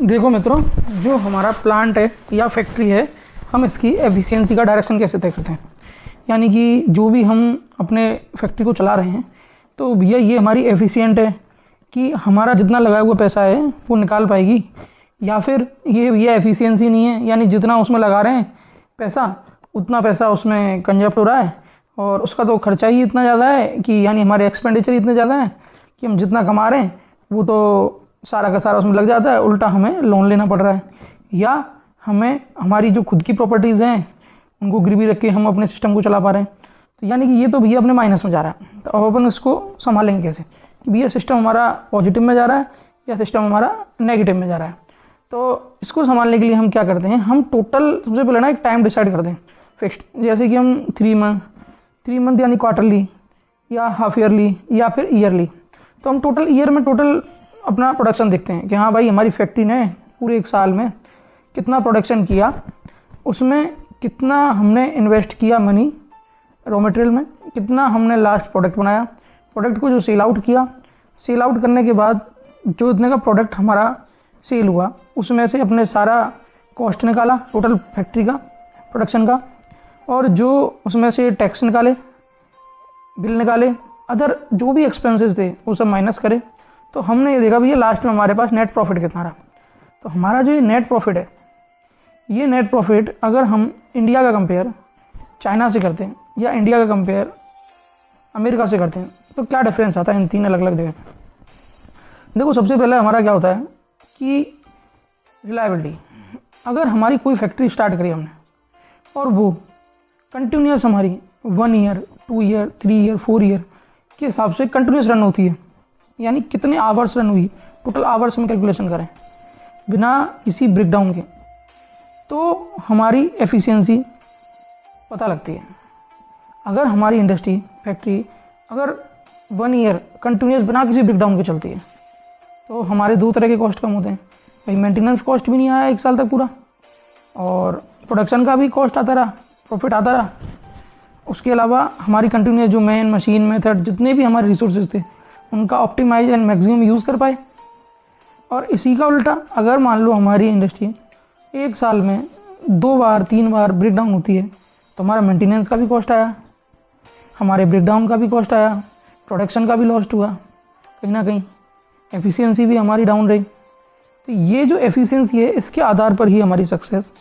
देखो मित्रों, जो हमारा प्लांट है या फैक्ट्री है, हम इसकी एफिशिएंसी का डायरेक्शन कैसे तय करते हैं। यानी कि जो भी हम अपने फैक्ट्री को चला रहे हैं तो भैया ये हमारी एफिशिएंट है कि हमारा जितना लगाया हुआ पैसा है वो निकाल पाएगी, या फिर ये भैया एफिशिएंसी नहीं है, यानी जितना उसमें लगा रहे हैं पैसा उतना पैसा उसमें कंजप्ट हो रहा है और उसका तो खर्चा ही इतना ज़्यादा है कि यानी हमारे एक्सपेंडिचर इतने ज़्यादा है कि हम जितना कमा रहे हैं वो तो सारा का सारा उसमें लग जाता है, उल्टा हमें लोन लेना पड़ रहा है, या हमें हमारी जो खुद की प्रॉपर्टीज़ हैं उनको गिरवी रख के हम अपने सिस्टम को चला पा रहे हैं। तो यानी कि ये तो भैया अपने माइनस में जा रहा है। तो अब अपन इसको संभालेंगे कैसे कि भैया सिस्टम हमारा पॉजिटिव में जा रहा है या सिस्टम हमारा नेगेटिव में जा रहा है। तो इसको संभालने के लिए हम क्या करते हैं, हम टोटल सबसे पहले ना एक टाइम डिसाइड करते हैं फिक्स्ड, जैसे कि हम 3 मंथ यानी क्वार्टरली या हाफ ईयरली या फिर ईयरली। तो हम टोटल ईयर में टोटल अपना प्रोडक्शन देखते हैं कि हाँ भाई हमारी फैक्ट्री ने पूरे एक साल में कितना प्रोडक्शन किया, उसमें कितना हमने इन्वेस्ट किया मनी रॉ मटेरियल में, कितना हमने लास्ट प्रोडक्ट बनाया, प्रोडक्ट को जो सेल आउट किया, सेल आउट करने के बाद जो इतने का प्रोडक्ट हमारा सेल हुआ उसमें से अपने सारा कॉस्ट निकाला टोटल फैक्ट्री का प्रोडक्शन का, और जो उसमें से टैक्स निकाले, बिल निकाले, अदर जो भी एक्सपेंसेस थे वो सब माइनस करे। तो हमने ये देखा भैया लास्ट में हमारे पास नेट प्रॉफिट कितना रहा। तो हमारा जो ये नेट प्रॉफिट है, ये नेट प्रॉफिट अगर हम इंडिया का कंपेयर चाइना से करते हैं या इंडिया का कंपेयर अमेरिका से करते हैं तो क्या डिफरेंस आता है इन 3 अलग अलग जगह पे। देखो सबसे पहले हमारा क्या होता है कि रिलायबिलिटी। अगर हमारी कोई फैक्ट्री स्टार्ट करी हमने और वो कंटिन्यूस हमारी 1 ईयर 2 ईयर 3 ईयर 4 ईयर के हिसाब से कंटिन्यूस रन होती है, यानी कितने आवर्स रन हुई, टोटल आवर्स में कैलकुलेशन करें बिना किसी ब्रेकडाउन के, तो हमारी एफिशिएंसी पता लगती है। अगर हमारी इंडस्ट्री फैक्ट्री अगर 1 ईयर कंटिन्यूस बिना किसी ब्रेकडाउन के चलती है तो हमारे 2 तरह के कॉस्ट कम होते हैं भाई। मेंटेनेंस कॉस्ट भी नहीं आया 1 साल तक पूरा, और प्रोडक्शन का भी कॉस्ट आता रहा, प्रॉफिट आता रहा। उसके अलावा हमारी कंटिन्यूस जो मेन मशीन मेथड जितने भी हमारे रिसोर्सेज थे उनका ऑप्टिमाइज एंड मैक्सिमम यूज़ कर पाए। और इसी का उल्टा अगर मान लो हमारी इंडस्ट्री 1 साल में 2 बार 3 बार ब्रेकडाउन होती है तो हमारा मेंटेनेंस का भी कॉस्ट आया, हमारे ब्रेकडाउन का भी कॉस्ट आया, प्रोडक्शन का भी लॉस्ट हुआ, कहीं ना कहीं एफिशिएंसी भी हमारी डाउन रही। तो ये जो एफिशिएंसी है इसके आधार पर ही हमारी सक्सेस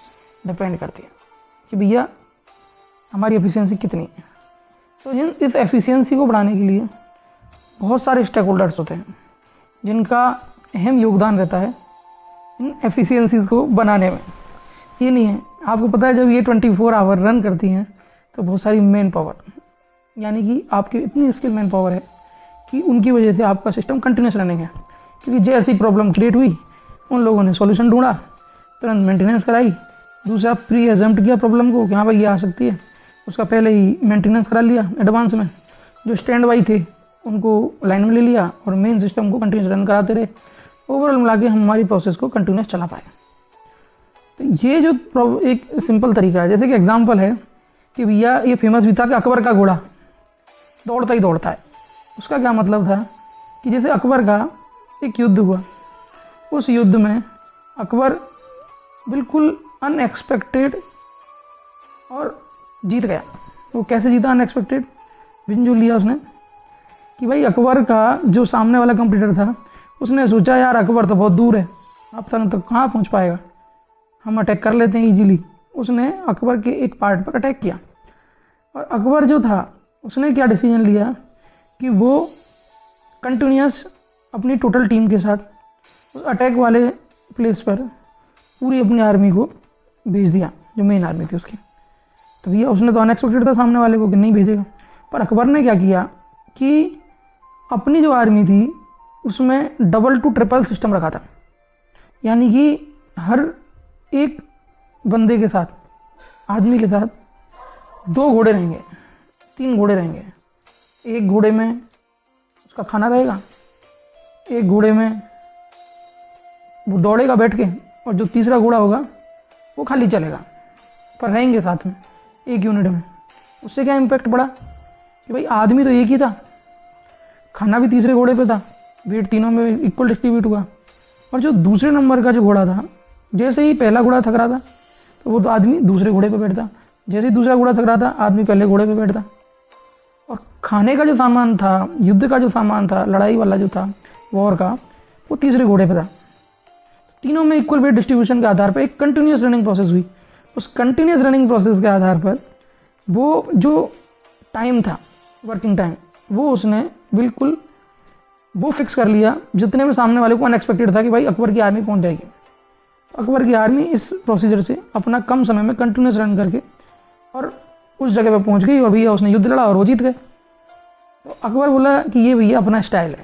डिपेंड करती है कि भैया हमारी एफिशिएंसी कितनी है। तो इस एफिशिएंसी को बढ़ाने के लिए बहुत सारे स्टेक होल्डर्स होते हैं जिनका अहम योगदान रहता है इन एफिशिएंसीज़ को बनाने में। ये नहीं है, आपको पता है जब ये 24 आवर रन करती हैं तो बहुत सारी मैन पावर, यानी कि आपकी इतनी स्किल मैन पावर है कि उनकी वजह से आपका सिस्टम कंटिन्यूस रनिंग है। क्योंकि जैसी प्रॉब्लम क्रिएट हुई उन लोगों ने सॉल्यूशन ढूंढा, तुरंत मेंटेनेंस कराई, दूसरा प्री एजम्प्ट किया प्रॉब्लम को कि हाँ भाई ये आ सकती है, उसका पहले ही मेंटेनेंस करा लिया एडवांस में, जो स्टैंड बाई थे उनको लाइन में ले लिया और मेन सिस्टम को कंटिन्यूस रन कराते रहे। ओवरऑल मिला के हम हमारी प्रोसेस को कंटिन्यूस चला पाए। तो ये जो एक सिंपल तरीका है, जैसे कि एग्जांपल है कि भैया ये फेमस भी था कि अकबर का घोड़ा दौड़ता ही दौड़ता है। उसका क्या मतलब था कि जैसे अकबर का एक युद्ध हुआ, उस युद्ध में अकबर बिल्कुल अनएक्सपेक्टेड और जीत गया। वो कैसे जीता अनएक्सपेक्टेड, बिंजू लिया उसने कि भाई अकबर का जो सामने वाला कंपटीटर था उसने सोचा यार अकबर तो बहुत दूर है, अब तक तो कहाँ पहुँच पाएगा, हम अटैक कर लेते हैं इजीली। उसने अकबर के एक पार्ट पर अटैक किया और अकबर जो था उसने क्या डिसीजन लिया कि वो कंटिन्यूस अपनी टोटल टीम के साथ उस अटैक वाले प्लेस पर पूरी अपनी आर्मी को भेज दिया, जो मेन आर्मी थी उसकी। तो भैया उसने तो अनएक्सपेक्टेड था सामने वाले को कि नहीं भेजेगा, पर अकबर ने क्या किया कि अपनी जो आर्मी थी उसमें डबल टू ट्रिपल सिस्टम रखा था। यानी कि हर एक बंदे के साथ, आदमी के साथ 2 घोड़े रहेंगे, 3 घोड़े रहेंगे। एक घोड़े में उसका खाना रहेगा, एक घोड़े में वो दौड़ेगा बैठ के, और जो तीसरा घोड़ा होगा वो खाली चलेगा, पर रहेंगे साथ में एक यूनिट में। उससे क्या इम्पैक्ट पड़ा कि भाई आदमी तो एक ही था, खाना भी तीसरे घोड़े पे था, वेट तीनों में इक्वल डिस्ट्रीब्यूट हुआ, और जो दूसरे नंबर का जो घोड़ा था, जैसे ही पहला घोड़ा थक रहा था तो वो तो आदमी दूसरे घोड़े पे बैठता, जैसे ही दूसरा घोड़ा थक रहा था आदमी पहले घोड़े पे बैठता। और खाने का जो सामान था, युद्ध का जो सामान था, लड़ाई वाला जो था वॉर का, वो तीसरे घोड़े पे था। तीनों में इक्वल वेट डिस्ट्रीब्यूशन के आधार पर एक कंटिन्यूस रनिंग प्रोसेस हुई। उस कंटिन्यूस रनिंग प्रोसेस के आधार पर वो जो टाइम था, वर्किंग टाइम, वो उसने बिल्कुल वो फिक्स कर लिया जितने में सामने वाले को अनएक्सपेक्टेड था कि भाई अकबर की आर्मी पहुंच जाएगी। तो अकबर की आर्मी इस प्रोसीजर से अपना कम समय में कंटिन्यूस रन करके और उस जगह पे पहुंच गई और भैया उसने युद्ध लड़ा और वो जीत गए। तो अकबर बोला कि ये भैया अपना स्टाइल है।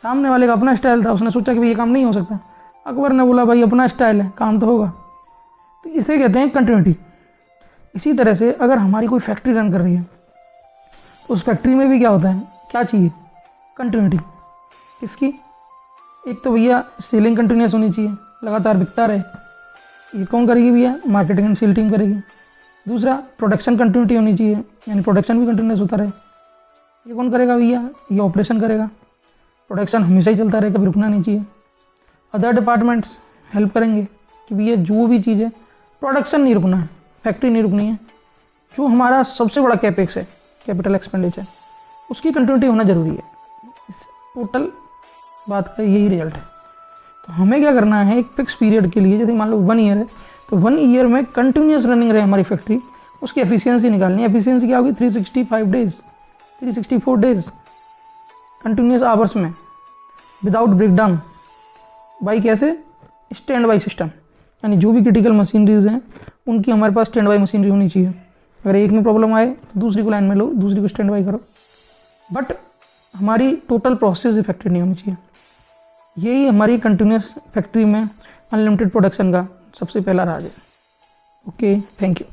सामने वाले का अपना स्टाइल था, उसने सोचा कि भैया काम नहीं हो सकता। अकबर ने बोला भाई अपना स्टाइल है, काम तो होगा। तो इसे कहते हैं कंटिन्यूटी। इसी तरह से अगर हमारी कोई फैक्ट्री रन कर रही है तो उस फैक्ट्री में भी क्या होता है, क्या चाहिए, कंटिन्यूटी। इसकी एक तो भैया सेलिंग कंटिन्यूस होनी चाहिए, लगातार बिकता रहे। ये कौन करेगी भैया, मार्केटिंग एंड सेल टीम करेगी। दूसरा प्रोडक्शन कंटिन्यूटी होनी चाहिए, यानी प्रोडक्शन भी कंटिन्यूस होता रहे। ये कौन करेगा भैया, ये ऑपरेशन करेगा। प्रोडक्शन हमेशा ही चलता रहे, कभी रुकना नहीं चाहिए। अदर डिपार्टमेंट्स हेल्प करेंगे कि भैया जो भी चीज़ है, प्रोडक्शन नहीं रुकना है, फैक्ट्री नहीं रुकनी है। जो हमारा सबसे बड़ा कैपेक्स है, कैपिटल एक्सपेंडिचर, उसकी कंटिन्यूटी होना ज़रूरी है। इस टोटल बात का यही रिजल्ट है। तो हमें क्या करना है, एक फिक्स पीरियड के लिए, जैसे मान लो 1 ईयर है, तो 1 ईयर में कंटिन्यूस रनिंग रहे हमारी फैक्ट्री, उसकी एफिशिएंसी निकालनी है। एफिशिएंसी क्या होगी, 365 डेज, 364 डेज कंटिन्यूस आवर्स में, विदाउट ब्रेकडाउन। बाई कैसे, स्टैंड बाई सिस्टम, यानी जो भी क्रिटिकल मशीनरीज हैं उनकी हमारे पास स्टैंड बाई मशीनरी होनी चाहिए। अगर एक में प्रॉब्लम आए तो दूसरी को लाइन में लो, दूसरी को स्टैंड बाई करो, बट हमारी टोटल प्रोसेस इफेक्टेड नहीं होनी चाहिए। यही हमारी कंटिन्यूस फैक्ट्री में अनलिमिटेड प्रोडक्शन का सबसे पहला राज है। Okay, thank you.